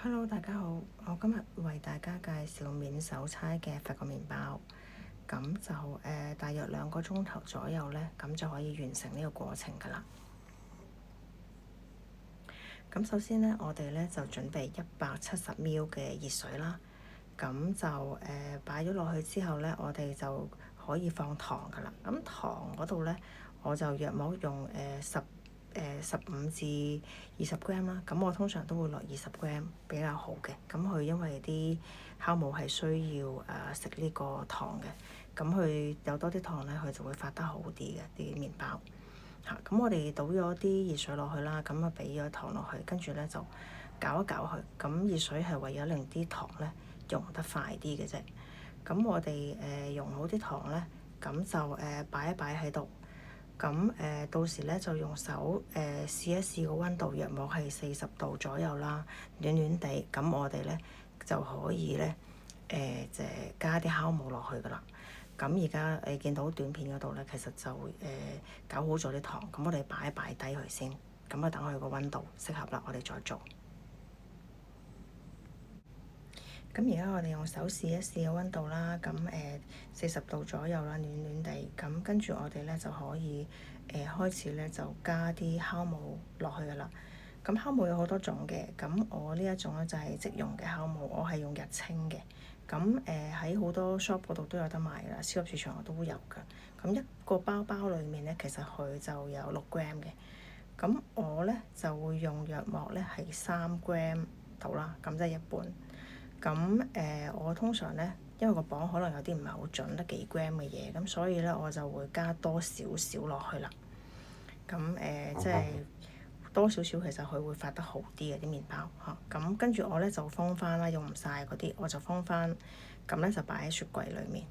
Hello，大家好，我今日為大家介紹免手搓嘅法國麵包，咁就大約2個鐘頭左右呢，咁就可以完成呢個過程㗎啦。咁首先呢，我哋呢就準備170ml 嘅熱水啦，咁就擺咗落去之後呢，我哋就可以放糖㗎啦。咁糖嗰度呢，我就約莫用15至20g 啦，咁我通常都會落20g 比較好嘅。咁佢因為啲酵母係需要食呢個糖嘅，咁佢有多啲糖呢，佢就會發得好啲嘅啲麵包嚇。咁我哋倒咗啲熱水落去啦，咁啊俾咗糖落去，跟住呢就攪一攪佢。咁熱水係為咗令啲糖呢溶得快啲嘅啫。咁我哋溶好啲糖呢，咁就擺一擺喺度。咁到時咧就用手試一試個溫度，約莫係40度左右啦，暖暖地。咁我哋咧就可以咧加啲酵母落去噶啦。咁而家你見到短片嗰度咧，其實就攪好咗啲糖。咁我哋擺一擺低佢先，咁啊等佢個溫度適合啦，我哋再做。咁而家我哋用手試一試個溫度啦，咁40度左右啦，暖暖地。咁跟住我哋咧就可以開始咧就加啲酵母落去噶啦。咁酵母有好多種嘅，咁我呢一種咧就係即溶嘅酵母，我係用日清嘅。咁喺好多 shop 嗰度都有得賣噶啦，超級市場都有噶。咁一個包包裡面咧，其實佢就有6g嘅。咁我咧就會用約莫咧係3g 度啦，咁即係一半。咁我通常咧，因為個磅可能有啲唔係好準，得幾 gram 嘅嘢，咁所以咧我就會加多少少落去啦。咁即係多少少，其實佢會發得好啲嘅啲麵包嚇。咁跟住我咧就封翻啦，用唔晒嗰啲我就封翻，咁咧就擺喺雪櫃裡面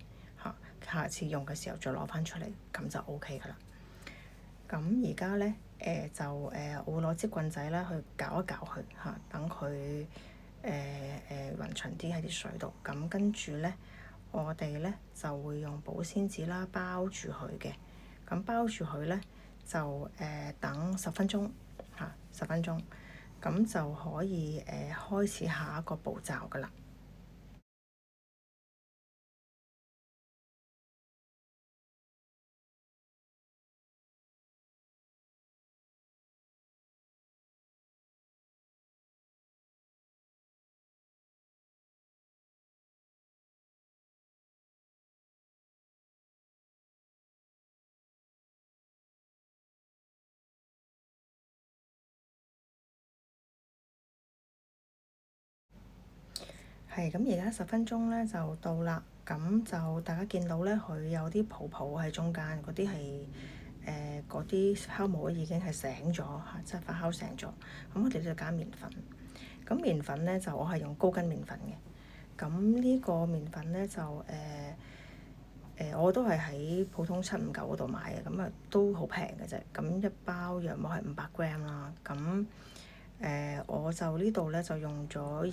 嚇。下次用嘅時候再攞翻出嚟，咁就 OK 噶啦。咁而家咧我會攞支棍仔啦去攪一攪佢嚇，等佢勻勻啲喺啲水度。咁跟住咧，我哋咧就會用保鮮紙啦包住佢嘅。咁包住佢咧就等10分鐘嚇，10分鐘，咁就可以開始下一個步驟噶啦。係咁，而家10分鐘咧就到啦。咁就大家見到咧，佢有啲泡泡喺中間，嗰啲係嗰啲酵母已經係醒咗嚇，即係發酵醒咗。咁我哋就加麵粉。咁麵粉咧就我係用高筋麵粉嘅。咁呢個麵粉咧就我都係喺普通759嗰度買嘅，咁啊都好平嘅啫。咁一包約莫係500g啦。咁我就呢度咧就用咗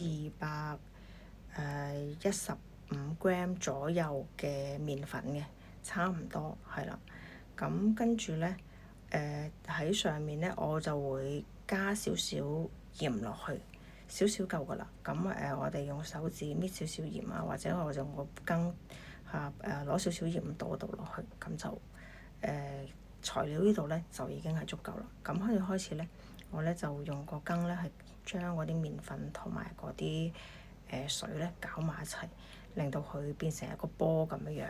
215g 左右嘅麵粉嘅，差唔多係啦。咁跟住咧喺上面咧我就會加少少鹽落去，少少夠噶啦。咁我哋用手指搣少少鹽啊，或者我用個羹嚇攞少少鹽倒落去，咁就材料呢度咧就已經係足夠啦。咁開始咧，我咧就用個羹咧係將嗰啲麵粉同埋嗰啲水咧攪埋一齊，令到佢變成一個波咁樣樣。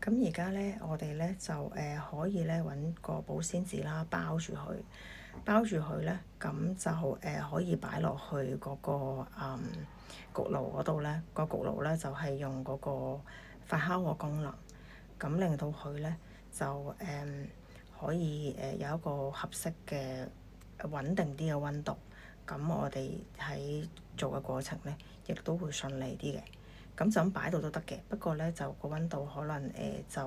咁而家咧，我哋咧就可以咧揾個保鮮紙啦，包住佢咧，咁就可以擺落去嗰個焗爐嗰度咧。個焗爐咧就係用嗰個發酵個功能，咁令到佢咧就可以有一個合適嘅穩定啲嘅溫度。咁我哋喺做嘅過程咧，亦都會順利啲嘅。咁就咁擺到都得嘅，不過咧就個溫度可能就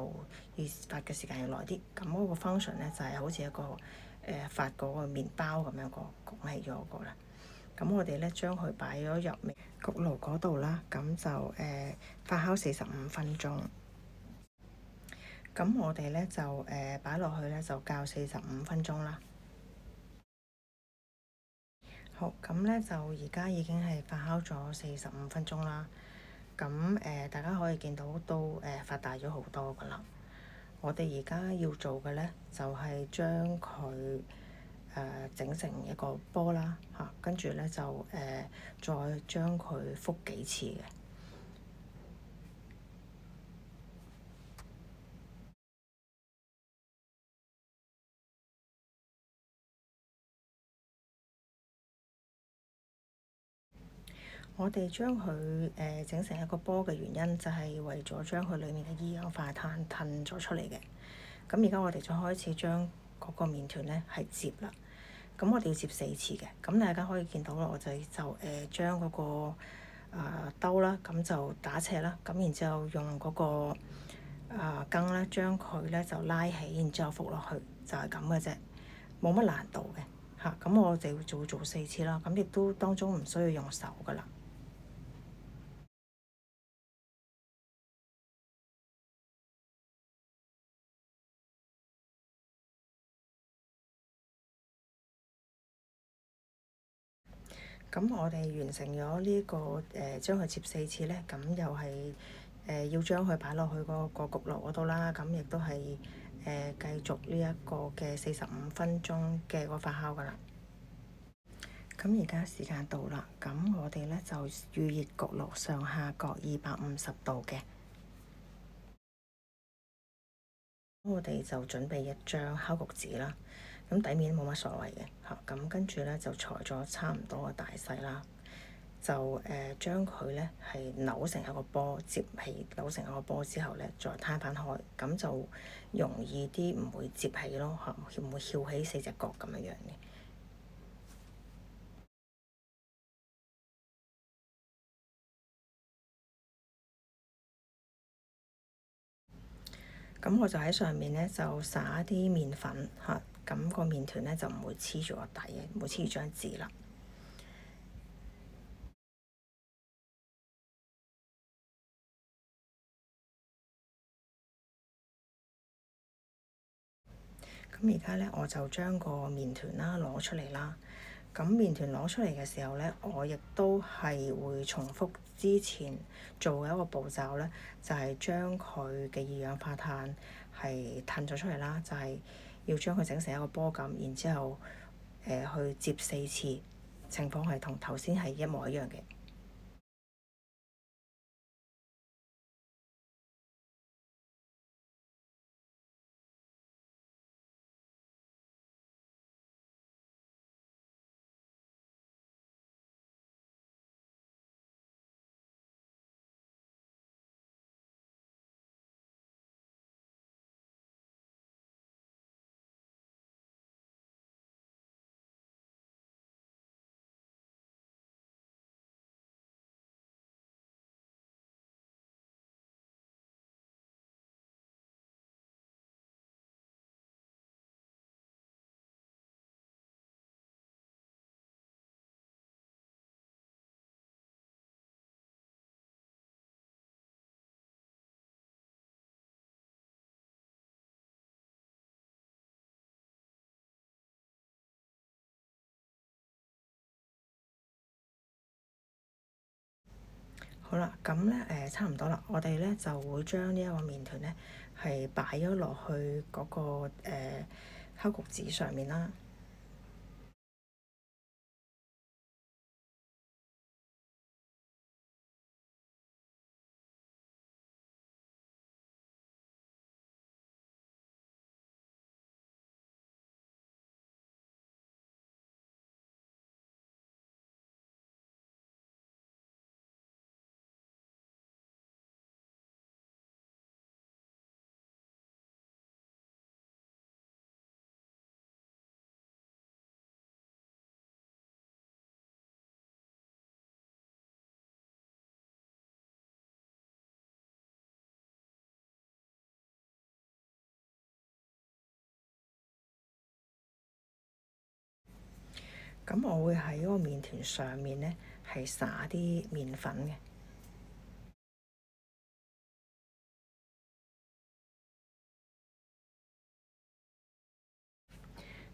要發嘅時間要耐啲。咁嗰個 function 咧就係好似一個發嗰個麵包咁樣個焗起咗個啦。咁我哋咧將佢擺咗入微焗爐嗰度啦，咁就發酵45分鐘。咁我哋咧就擺落去咧就較45分鐘啦。好，咁咧就而家已經係發酵咗45分鐘啦。咁大家可以見到都發大咗好多噶啦。我哋而家要做嘅咧就係將佢整成一個波啦嚇，跟住咧就再將佢覆幾次嘅。我哋將佢整成一個波嘅原因，就係為咗將佢裡面嘅二氧化碳褪咗出嚟嘅。咁而家我哋就開始將嗰個麵團咧係摺啦。咁我哋要摺4次嘅。咁大家可以見到啦，我就將嗰個兜啦，咁就打斜啦。咁然之後用嗰個羹咧，將佢咧就拉起，然之後覆落去，就係咁嘅啫，冇乜難度嘅嚇。咁我哋就會做4次啦。咁亦都當中唔需要用手噶啦。咁我哋完成咗呢個將佢摺4次咧，咁又係要將佢擺落去嗰個焗爐嗰度啦。咁亦都係繼續呢一個嘅45分鐘嘅個發酵噶啦。咁而家時間到啦，咁我哋咧就預熱焗爐上下各250度嘅。我哋就準備一張烤焗紙啦。咁底面冇乜所謂嘅嚇。咁跟住咧就裁咗差唔多嘅大細啦。就將佢咧係扭成一個波，摺起扭成一個波之後咧，再攤翻開，咁就容易啲，唔會摺起咯嚇，唔會翹起4隻角咁樣樣嘅。咁我就喺上面咧就撒啲麵粉嚇，咁個麵團咧就唔會黐住個底嘅，唔會黐住張紙啦。咁而家咧我就將個麵團啦攞出嚟啦。咁麵團攞出嚟嘅時候咧，我亦都係會重複之前做嘅一個步驟咧，就係將佢嘅二氧化碳係褪咗出嚟啦，就係要將佢整成一個波咁，然之後去摺4次，情況係同頭先係一模一樣嘅。好啦，咁咧差唔多啦，我哋咧就會將呢一個麵團咧係擺咗落去嗰個烤焗紙上面啦。咁我會喺嗰個麵團上面咧係撒啲麵粉嘅。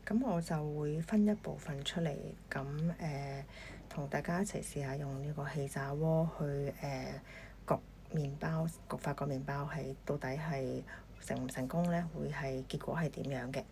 咁我就會分一部分出嚟，咁同大家一齊試下用呢個氣炸鍋去焗麵包，焗法國麵包係到底係成唔成功咧？會係結果係點樣嘅？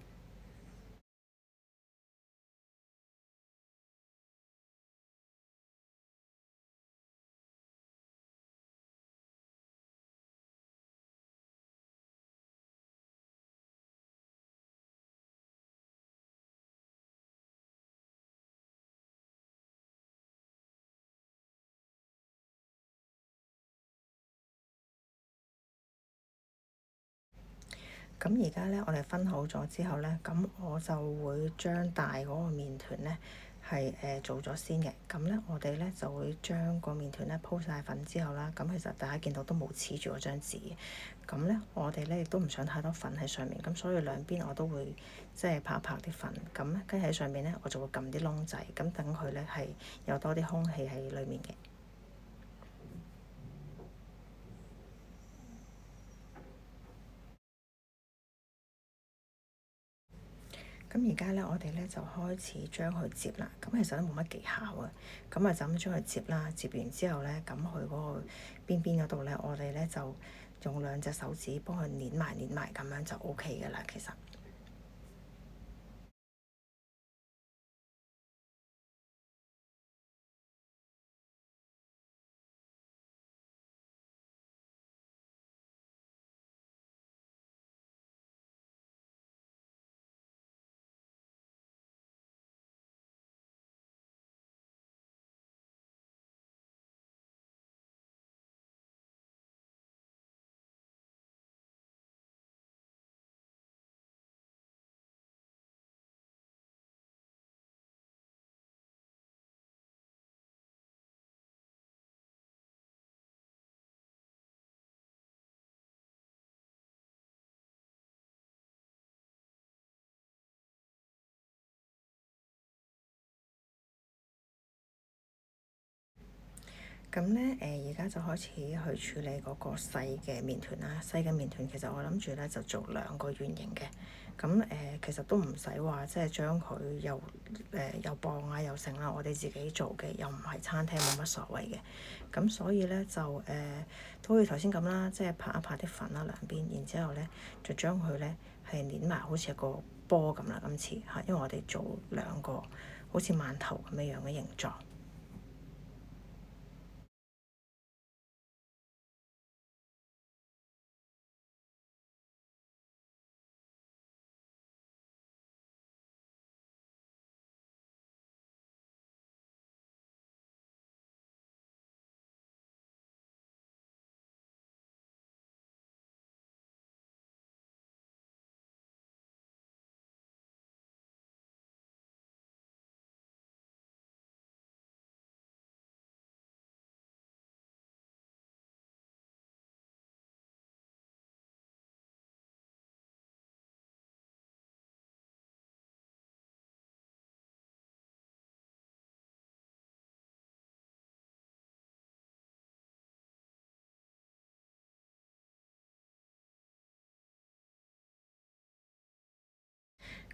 咁而家咧，我哋分好咗之後咧，咁我就會將大嗰個麵團咧係做咗先嘅。咁咧，我哋咧就會將個麵團咧鋪晒粉之後啦。咁其實大家見到都冇黐住嗰張紙嘅。咁咧，我哋咧亦都唔想太多粉喺上面，咁所以兩邊我都會即係拍一拍啲粉。咁咧，跟住喺上面咧，我就會撳啲窿仔，咁等佢咧係有多啲空氣喺裡面嘅。咁而家咧，我哋咧就開始將佢摺啦。咁其實都冇乜技巧啊。咁啊，就咁將佢摺啦。摺完之後咧，咁佢嗰個邊邊嗰度咧，我哋咧就用兩隻手指幫佢捏埋捏埋，咁樣就 OK 嘅啦。其實。咁咧而家就開始去處理嗰個細嘅麵團啦。細嘅麵團其實我諗住咧就做兩個圓形嘅。咁其實都唔使話即係將佢又磅啊又成啦。我哋自己做嘅又唔係餐廳，冇乜所謂嘅。咁所以咧就都好似頭先咁啦，即係拍一拍啲粉啦兩邊，然之後咧就將佢咧係捏埋好似一個波咁啦。今次嚇，因為我哋做兩個好似饅頭咁樣嘅形狀。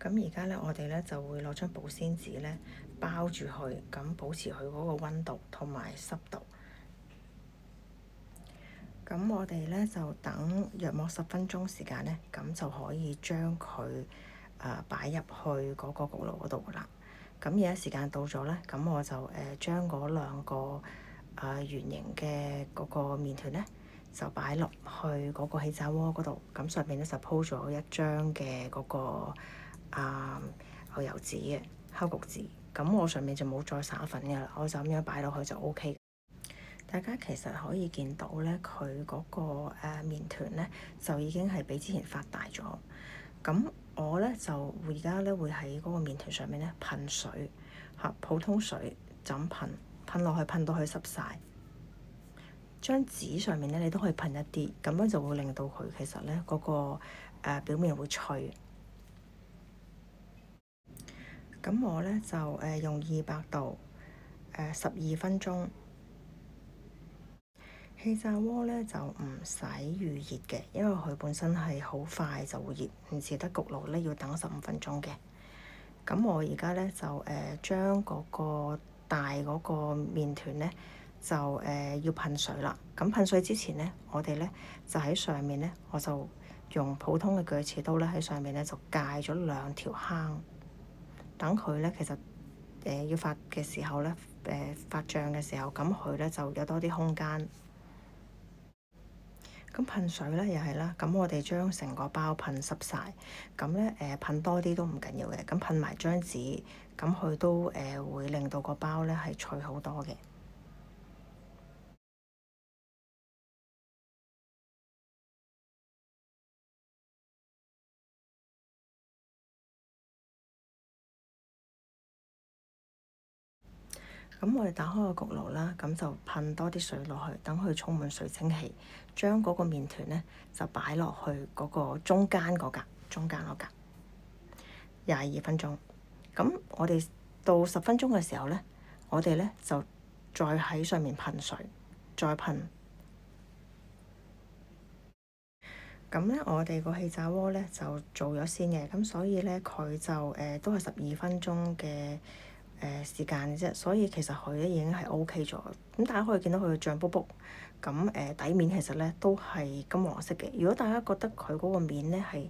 咁而家咧，我哋咧就會攞張保鮮紙咧包住佢，咁保持佢嗰個溫度同埋濕度。咁我哋咧就等約莫10分鐘時間咧，咁就可以將佢擺入去嗰個焗爐嗰度噶啦。咁而家時間到咗咧，咁我就將嗰兩個圓形嘅嗰個麵團咧，就擺落去嗰個氣炸鍋嗰度。咁上面咧就鋪咗一張嘅嗰個牛油紙嘅烤焗紙。咁我上面就冇再撒粉噶啦，我就咁樣擺落去就 OK。大家其實可以見到咧，佢嗰個麵團咧就已經係比之前發大咗。咁我咧就而家咧會喺嗰個麵團上面咧噴水嚇，普通水就咁噴落去，噴到佢濕晒。張紙上面咧你都可以噴一啲，咁樣就會令到佢其實咧嗰個表面會脆。咁我咧就用200度12分鐘。氣炸鍋咧就唔使預熱嘅，因為佢本身係好快就會熱，唔似得焗爐咧要等15分鐘嘅。咁我而家咧就將嗰個大嗰個麵團咧就要噴水啦。咁噴水之前咧，我哋咧就喺上面咧，我就用普通嘅鋸齒刀咧喺上面咧就界咗2條坑，等佢咧其實要發嘅時候咧發脹嘅時候，咁佢咧就有多啲空間。咁噴水咧又係啦，咁我哋將成個包噴濕晒，咁咧噴多啲都唔緊要嘅，咁噴埋張紙，咁佢都會令到個包咧係脆好多嘅。咁我哋打開個焗爐啦，咁就噴多啲水落去，等佢充滿水蒸氣，將嗰個麵團咧就擺落去嗰個中間嗰格22分鐘。咁我哋到10分鐘嘅時候咧，我哋咧就再喺上面噴水，再噴。咁咧，我哋個氣炸鍋咧就做咗先嘅，咁所以咧佢就都係12分鐘嘅時間啫，所以其實佢咧已經係 OK 咗。咁大家可以見到佢脹卜卜，咁底面其實咧都係金黃色嘅。如果大家覺得佢嗰個面咧係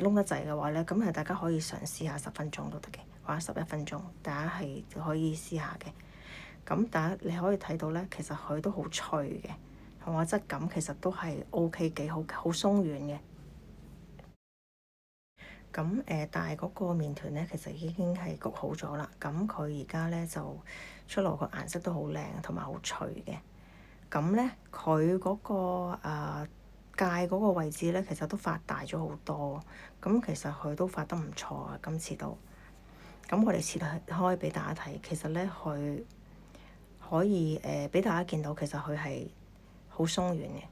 燶得滯嘅話咧，咁係大家可以嘗試下10分鐘都得嘅，或者11分鐘，大家係可以試下嘅。咁大家你可以睇到咧，其實佢都好脆嘅。同埋質感其實都係 OK 幾好，好鬆軟嘅。咁但係嗰個麵團咧，其實已經係焗好咗啦。咁佢而家咧就出嚟個顏色都好靚，同埋好脆嘅。咁咧佢嗰個界嗰個位置咧，其實都發大咗好多。咁其實佢都發得唔錯啊，今次都。咁我哋切開俾大家睇，其實咧佢可以俾大家見到，其實佢係好鬆軟嘅。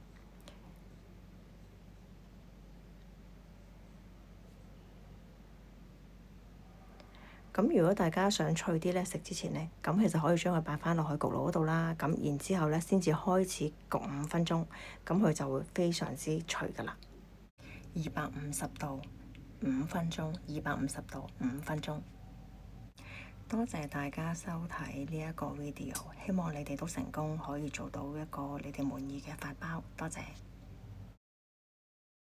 咁如果大家想脆啲咧，食之前咧，咁其實可以將佢擺翻落去焗爐嗰度啦。咁然之後咧，先至開始焗5分鐘，咁佢就會非常之脆噶啦。250度5分鐘，250度5分鐘。多謝大家收睇呢一個 video，希望你哋都成功可以做到一個你哋滿意嘅法包。多謝。